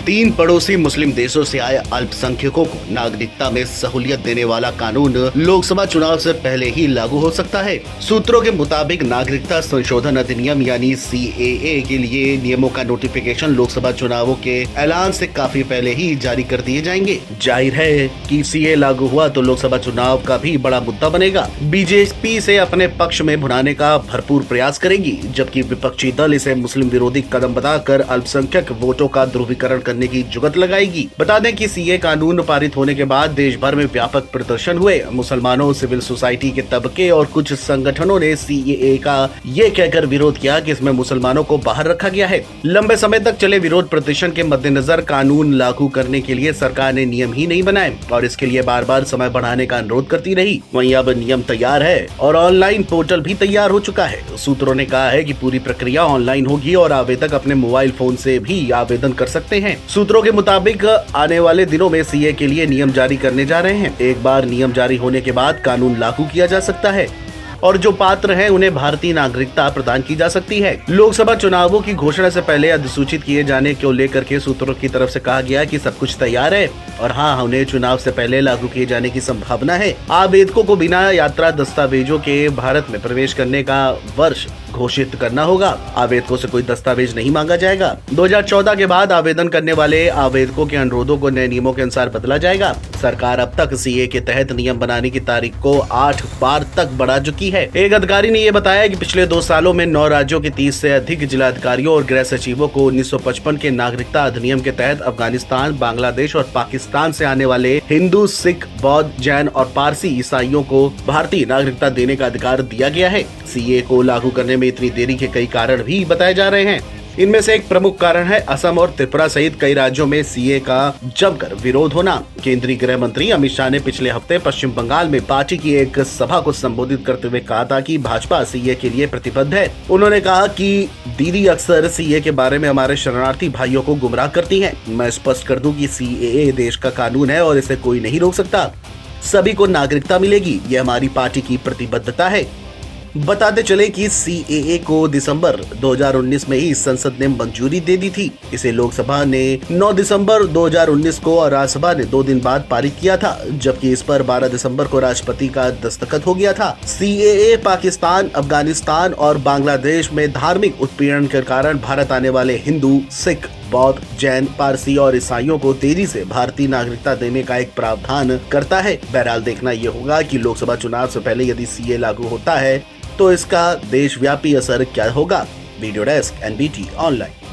तीन पड़ोसी मुस्लिम देशों से आए अल्पसंख्यकों को नागरिकता में सहूलियत देने वाला कानून लोकसभा चुनाव से पहले ही लागू हो सकता है। सूत्रों के मुताबिक नागरिकता संशोधन अधिनियम यानी CAA के लिए नियमों का नोटिफिकेशन लोकसभा चुनावों के ऐलान से काफी पहले ही जारी कर दिए जाएंगे। जाहिर है कि CAA लागू हुआ तो लोकसभा चुनाव का भी बड़ा मुद्दा बनेगा। बीजेपी से अपने पक्ष में भुनाने का भरपूर प्रयास करेगी, जबकि विपक्षी दल इसे मुस्लिम विरोधी कदम बताकर अल्पसंख्यक वोटों का ध्रुवीकरण करने की जुगत लगाएगी। बता दें कि CAA कानून पारित होने के बाद देश भर में व्यापक प्रदर्शन हुए। मुसलमानों, सिविल सोसाइटी के तबके और कुछ संगठनों ने CAA का ये कहकर विरोध किया कि इसमें मुसलमानों को बाहर रखा गया है। लंबे समय तक चले विरोध प्रदर्शन के मद्देनजर कानून लागू करने के लिए सरकार ने नियम ही नहीं बनाए और इसके लिए बार बार समय बढ़ाने का अनुरोध करती रही। वहीं अब नियम तैयार है और ऑनलाइन पोर्टल भी तैयार हो चुका है। सूत्रों ने कहा है कि पूरी प्रक्रिया ऑनलाइन होगी और आवेदक अपने मोबाइल फोन से भी आवेदन कर सकते हैं। सूत्रों के मुताबिक आने वाले दिनों में CAA के लिए नियम जारी करने जा रहे हैं। एक बार नियम जारी होने के बाद कानून लागू किया जा सकता है और जो पात्र हैं उन्हें भारतीय नागरिकता प्रदान की जा सकती है। लोकसभा चुनावों की घोषणा से पहले अधिसूचित किए जाने को लेकर के सूत्रों की तरफ से कहा गया कि सब कुछ तैयार है और हाँ, उन्हें चुनाव से पहले लागू किए जाने की संभावना है। आवेदकों को बिना यात्रा दस्तावेजों के भारत में प्रवेश करने का वर्ष घोषित करना होगा। आवेदकों से कोई दस्तावेज नहीं मांगा जाएगा। 2014 के बाद आवेदन करने वाले आवेदकों के अनुरोधों को नए नियमों के अनुसार बदला जाएगा। सरकार अब तक CAA के तहत नियम बनाने की तारीख को 8 बार तक बढ़ा चुकी है। एक अधिकारी ने ये बताया कि पिछले 2 सालों में 9 राज्यों के 30 से अधिक जिलाधिकारियों और गृह सचिवों को 1955 के नागरिकता अधिनियम के तहत अफगानिस्तान, बांग्लादेश और पाकिस्तान से आने वाले हिंदू, सिख, बौद्ध, जैन और पारसी ईसाइयों को भारतीय नागरिकता देने का अधिकार दिया गया है। CAA को लागू करने में इतनी देरी के कई कारण भी बताए जा रहे हैं। इनमें से एक प्रमुख कारण है असम और त्रिपुरा सहित कई राज्यों में CAA का जमकर विरोध होना। केंद्रीय गृह मंत्री अमित शाह ने पिछले हफ्ते पश्चिम बंगाल में पार्टी की एक सभा को संबोधित करते हुए कहा था कि भाजपा CAA के लिए प्रतिबद्ध है। उन्होंने कहा कि दीदी अक्सर CAA के बारे में हमारे शरणार्थी भाइयों को गुमराह करती हैं। मैं स्पष्ट कर दूं कि CAA देश का कानून है और इसे कोई नहीं रोक सकता। सभी को नागरिकता मिलेगी, ये हमारी पार्टी की प्रतिबद्धता है। बताते चले कि CAA को दिसंबर 2019 में ही संसद ने मंजूरी दे दी थी। इसे लोकसभा ने 9 दिसंबर 2019 को और राज्यसभा ने 2 दिन बाद पारित किया था, जबकि इस पर 12 दिसंबर को राष्ट्रपति का दस्तखत हो गया था। CAA पाकिस्तान, अफगानिस्तान और बांग्लादेश में धार्मिक उत्पीड़न के कारण भारत आने वाले हिंदू, सिख, बौद्ध, जैन, पारसी और ईसाइयों को तेजी से भारतीय नागरिकता देने का एक प्रावधान करता है। बहरहाल देखना ये होगा कि लोकसभा चुनाव से पहले यदि CAA लागू होता है तो इसका देशव्यापी असर क्या होगा। Video desk NBT online.